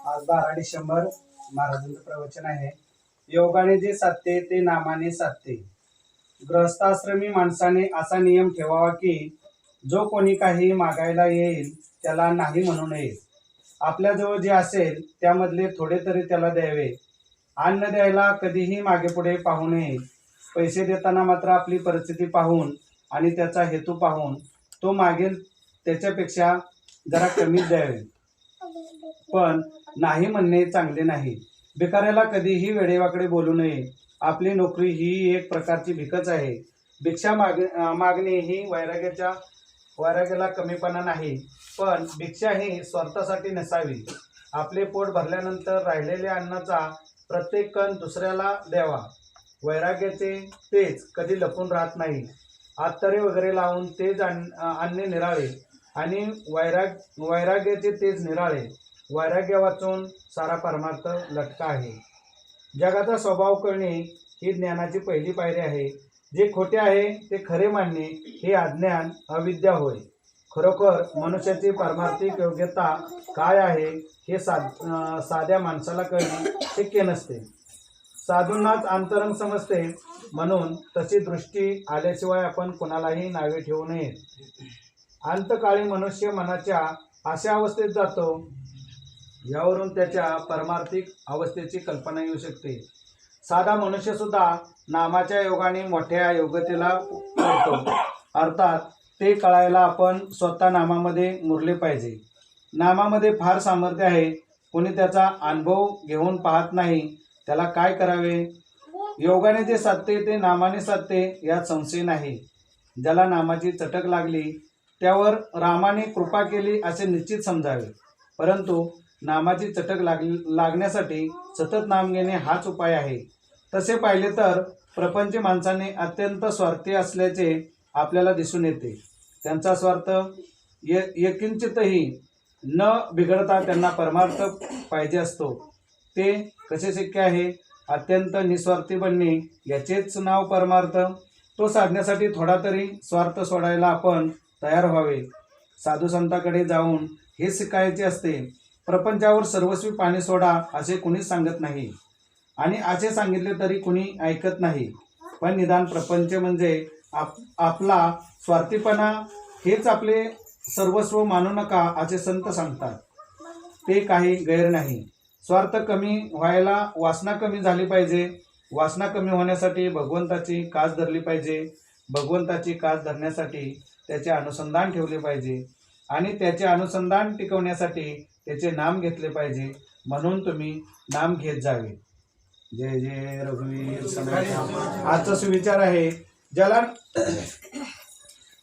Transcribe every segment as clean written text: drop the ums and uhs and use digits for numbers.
आज 12 डिसेंबर महाराजांचं प्रवचन आहे. योगाने जे साधते ते नामाने साधते. गृहस्थाश्रमी माणसाने असा नियम ठेवावा की जो कोणी काही मागायला येईल त्याला नाही म्हणू नये. आपल्याजवळ जे असेल त्यामधले थोडे तरी त्याला द्यावे. अन्न द्यायला कधीही मागे पुढे पाहू नये. पैसे देताना मात्र आपली परिस्थिती पाहून आणि त्याचा हेतू पाहून तो मागेल त्याच्यापेक्षा जरा कमीच द्यावे. पण नाही म्हणणे चांगले नाही. भिकाऱ्याला कधीही वेडेवाकडे बोलू नये. आपली नोकरी ही एक प्रकारची भिकच आहे. भिक्षा मागणे ही वैराग्याला कमीपणा नाही, पण भिक्षा ही स्वार्थासाठी नसावी. आपले पोट भरल्यानंतर राहिलेल्या अन्नाचा प्रत्येक कण दुसऱ्याला द्यावा. वैराग्याचे तेज कधी लपून राहत नाही. आत्तरे वगैरे लावून तेज आणणे निराळे आणि वैराग्याचे तेज निराळे. वैराग्य वाचून सारा परमार्थ लटका आहे. जगाचा स्वभाव कळणे ही ज्ञानाची पहिली पायरी आहे. जे खोटे आहे ते खरे मानणे हे अज्ञान अविद्या होय. खरोखर मनुष्याची पारमार्थिक योग्यता काय आहे हे साध्या माणसाला कळणे शक्य नसते. साधूंनाच अंतरंग समजते. म्हणून तशी दृष्टी आल्याशिवाय आपण कोणालाही नावे ठेवू नये. अंतकाळी मनुष्य मनाच्या अशा अवस्थेत जातो यावरून त्याच्या परमार्थिक अवस्थेची कल्पना येऊ शकते. साधा मनुष्य सुद्धा नामाच्या योगाने मोठ्या योग्यतेला पोहोचतो. अर्थात ते कळायला आपण स्वतः नामामध्ये मुरले पाहिजे. नामामध्ये फार सामर्थ्य आहे. कोणी त्याचा अनुभव घेऊन पाहत नाही. त्याला काय करावे? योगाने जे साधते ते नामाने साधते यात संशय नाही. ज्याला नामाची चटक लागली त्यावर रामाने कृपा केली असे निश्चित समजावे. परंतु नामाची चटक लागण्यासाठी सतत नाम घेणे हाच उपाय आहे. तसे पाहिले तर प्रपंच माणसाने अत्यंत स्वार्थी असल्याचे आपल्याला दिसून येते. त्यांचा स्वार्थ यकिंचितही न बिघडता त्यांना परमार्थ पाहिजे असतो. ते कसे शक्य आहे? अत्यंत निस्वार्थी बनणे याचेच नाव परमार्थ. तो साधण्यासाठी थोडा तरी स्वार्थ सोडायला आपण तयार व्हावे. साधू संतांकडे जाऊन हे शिकायचे असते. प्रपंचावर सर्वस्वी पाणी सोडा असे कुणीच सांगत नाही आणि असे सांगितले तरी कुणी ऐकत नाही. पण निदान प्रपंच म्हणजे आपला स्वार्थीपणा हेच आपले सर्वस्व मानू नका असे संत सांगतात. ते काही गैर नाही. स्वार्थ कमी व्हायला वासना कमी झाली पाहिजे. वासना कमी होण्यासाठी भगवंताची कास धरली पाहिजे. भगवंताची कास धरण्यासाठी त्याचे अनुसंधान ठेवले पाहिजे आणि त्याचे अनुसंधान टिकवण्यासाठी त्याचे नाम घेतले पाहिजे. म्हणून तुम्ही नाम घेत जावे. जय जय रघुवीर समर्थ. आजचा सुविचार आहे,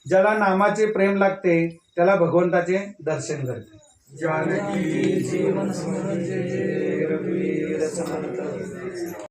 ज्याला नामाचे प्रेम लागते त्याला भगवंताचे दर्शन करते. जानकी जीवन समर्थ. जय जय रघुवीर समर्थ.